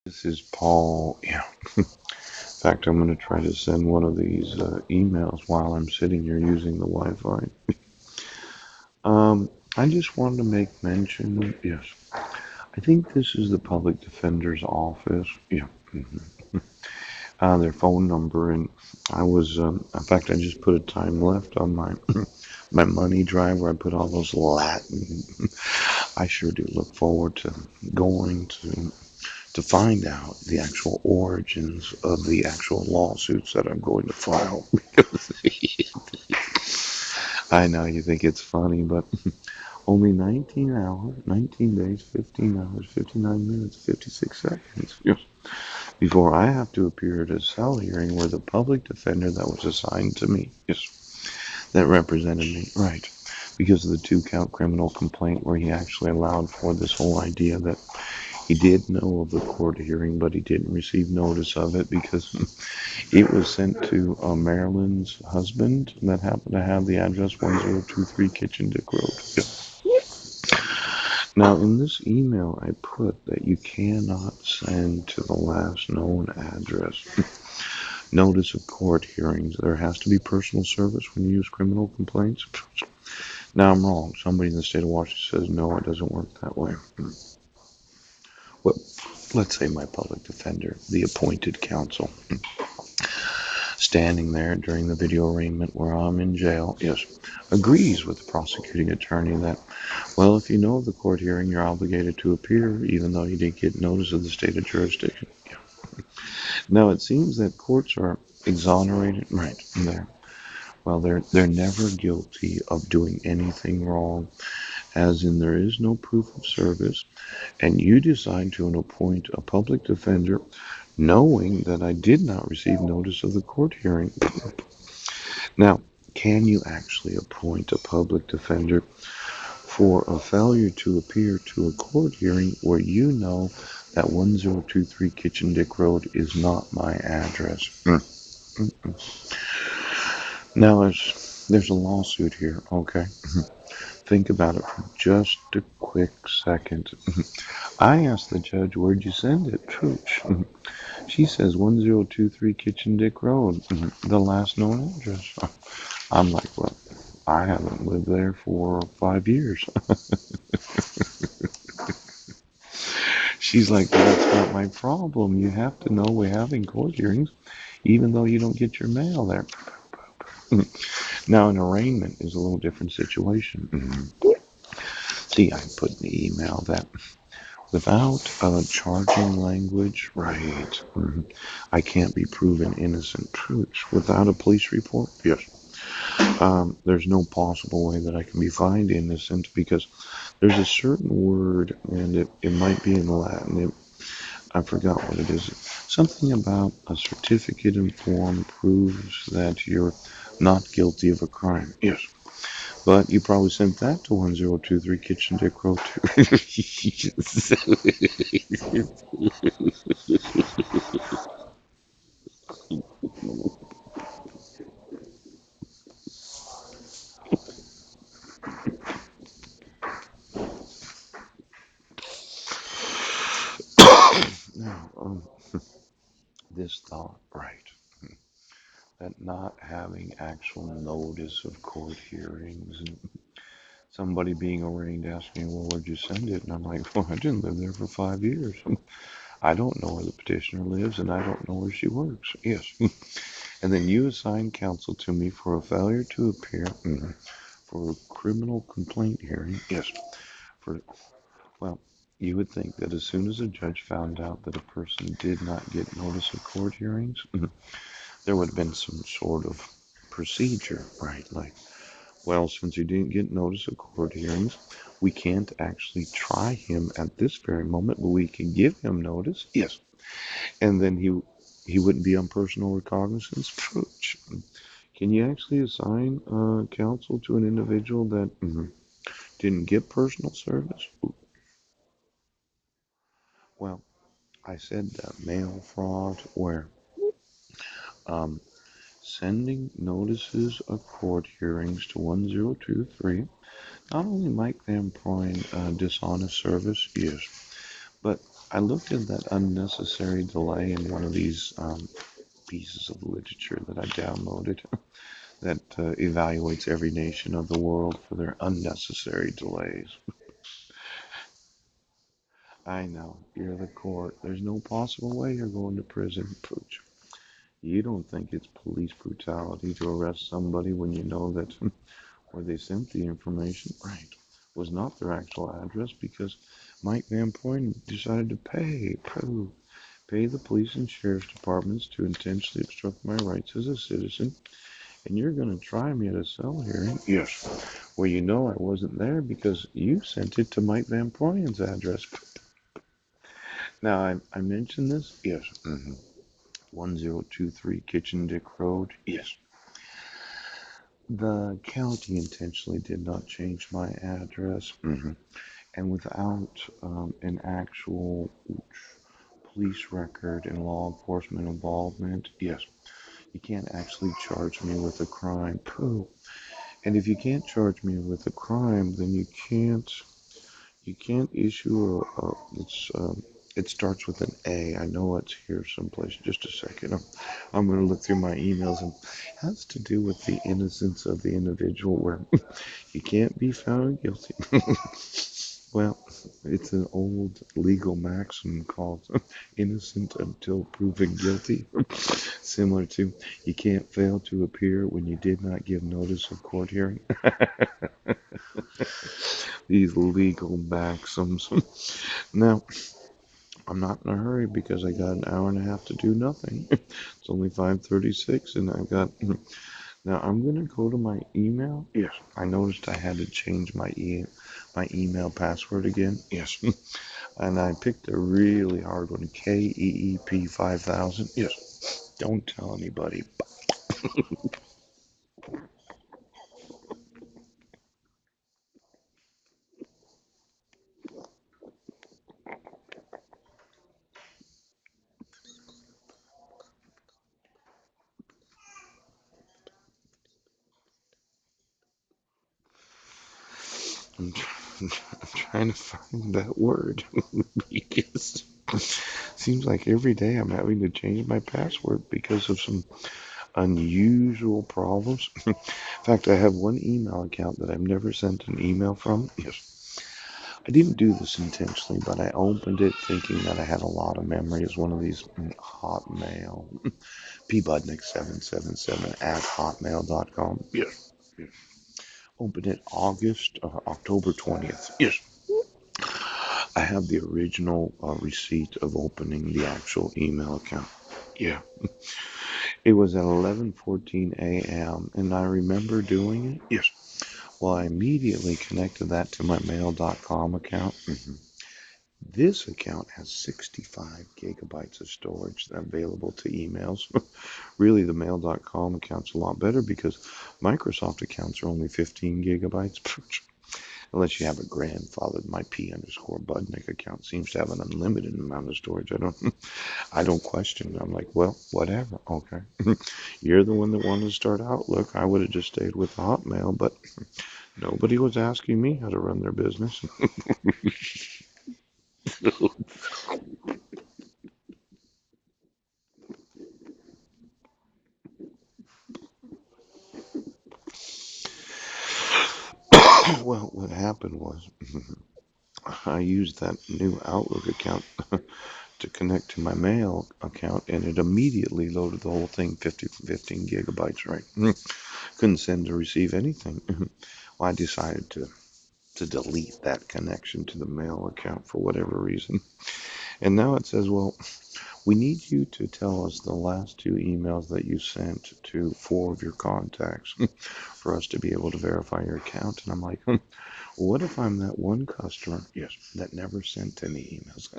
This is Paul. Yeah. In fact, I'm going to try to send one of these emails while I'm sitting here using the Wi-Fi. I just wanted to make mention. Yes, I think this is the public defender's office. Yeah. Their phone number, and in fact, I just put a time left on my my money drive where I put all those Latin. I sure do look forward to going to find out the actual origins of the actual lawsuits that I'm going to file. Because I know you think it's funny, but only 19 hours, 19 days, 15 hours, 59 minutes, 56 seconds before I have to appear at a cell hearing where the public defender that was assigned to me, that represented me, right, because of the two-count criminal complaint where he actually allowed for this whole idea that he did know of the court hearing, but he didn't receive notice of it because it was sent to Marilyn's husband that happened to have the address 1023 Kitchen Dick Road. Yeah. Now, in this email, I put that you cannot send to the last known address notice of court hearings. There has to be personal service when you use criminal complaints. Now, I'm wrong. Somebody in the state of Washington says, no, it doesn't work that way. Well, let's say my public defender, the appointed counsel, standing there during the video arraignment where I'm in jail, yes, agrees with the prosecuting attorney that, well, if you know of the court hearing, you're obligated to appear, even though you didn't get notice of the state of jurisdiction. Yeah. Now, it seems that courts are exonerated, right, there. Well, they're never guilty of doing anything wrong, as in there is no proof of service, and you decide to appoint a public defender knowing that I did not receive notice of the court hearing. Now, can you actually appoint a public defender for a failure to appear to a court hearing where you know that 1023 Kitchen Dick Road is not my address? Now, there's a lawsuit here, okay? Think about it for just a quick second. I asked the judge, where'd you send it? Church. She says 1023 Kitchen Dick Road, the last known address. I'm like, well, I haven't lived there for 5 years. She's like, that's not my problem. You have to know we're having court hearings, even though you don't get your mail there. Now, an arraignment is a little different situation. See, I put in the email that without charging language, right, I can't be proven innocent. Without a police report, yes. There's no possible way that I can be found innocent because there's a certain word, and it might be in Latin. I forgot what it is. Something about a certificate in form proves that you're not guilty of a crime. Yes. But you probably sent that to 1023 Kitchen Dick Road too. Now, this thought, right, that not having actual notice of court hearings and somebody being arraigned asking, well, where'd you send it? And I'm like, well, I didn't live there for 5 years. I don't know where the petitioner lives and I don't know where she works. Yes. And then you assign counsel to me for a failure to appear for a criminal complaint hearing. Yes. For, well, you would think that as soon as a judge found out that a person did not get notice of court hearings, there would have been some sort of procedure, right? Like, well, since he didn't get notice of court hearings, we can't actually try him at this very moment, but we can give him notice. Yes. And then he wouldn't be on personal recognizance. Can you actually assign counsel to an individual that didn't get personal service? Well, I said mail fraud, where um, sending notices of court hearings to 1023 not only might they employ dishonest service, yes, but I looked at that unnecessary delay in one of these pieces of literature that I downloaded that evaluates every nation of the world for their unnecessary delays. I know, you're the court. There's no possible way you're going to prison, Pooch. You don't think it's police brutality to arrest somebody when you know that where they sent the information, right, was not their actual address because Mike Van Point decided to pay the police and sheriff's departments to intentionally obstruct my rights as a citizen. And you're going to try me at a cell hearing? Yes. Well, you know I wasn't there because you sent it to Mike Van Poyen's address. Now, I mentioned this? Yes. 1023 Kitchen Dick Road? Yes. The county intentionally did not change my address. And without an actual police record and law enforcement involvement, yes, you can't actually charge me with a crime. Pooh. And if you can't charge me with a crime, then you can't issue it starts with an A. I know it's here someplace. Just a second. I'm going to look through my emails, and it has to do with the innocence of the individual where you can't be found guilty. Well, it's an old legal maxim called innocent until proven guilty. Similar to you can't fail to appear when you did not give notice of court hearing. These legal maxims. Now, I'm not in a hurry because I got an hour and a half to do nothing. It's only 5:36 and I've got now I'm gonna go to my email. Yes. I noticed I had to change my email password again. Yes. And I picked a really hard one, KEEP 5000. Yes. Don't tell anybody. I'm, I'm trying to find that word because seems like every day I'm having to change my password because of some unusual problems. In fact, I have one email account that I've never sent an email from. Yes. I didn't do this intentionally, but I opened it thinking that I had a lot of memory as one of these Hotmail, pbudnick777 at hotmail.com. Yes. Yes. Opened it October 20th. Yes. I have the original receipt of opening the actual email account. Yeah. It was at 11:14 a.m. and I remember doing it. Yes. Well, I immediately connected that to my mail.com account. This account has 65 gigabytes of storage available to emails. Really, the mail.com account's a lot better because Microsoft accounts are only 15 gigabytes. Unless you have a grandfathered, my P_Budnick account seems to have an unlimited amount of storage. I don't question it. I'm like, well, whatever. Okay. You're the one that wanted to start Outlook. I would have just stayed with the Hotmail, but nobody was asking me how to run their business. Well, what happened was I used that new Outlook account to connect to my mail account, and it immediately loaded the whole thing 15 gigabytes, right? Couldn't send or receive anything. Well, I decided to delete that connection to the mail account for whatever reason. And now it says, well, we need you to tell us the last two emails that you sent to four of your contacts for us to be able to verify your account. And I'm like, what if I'm that one customer, yes, that never sent any emails?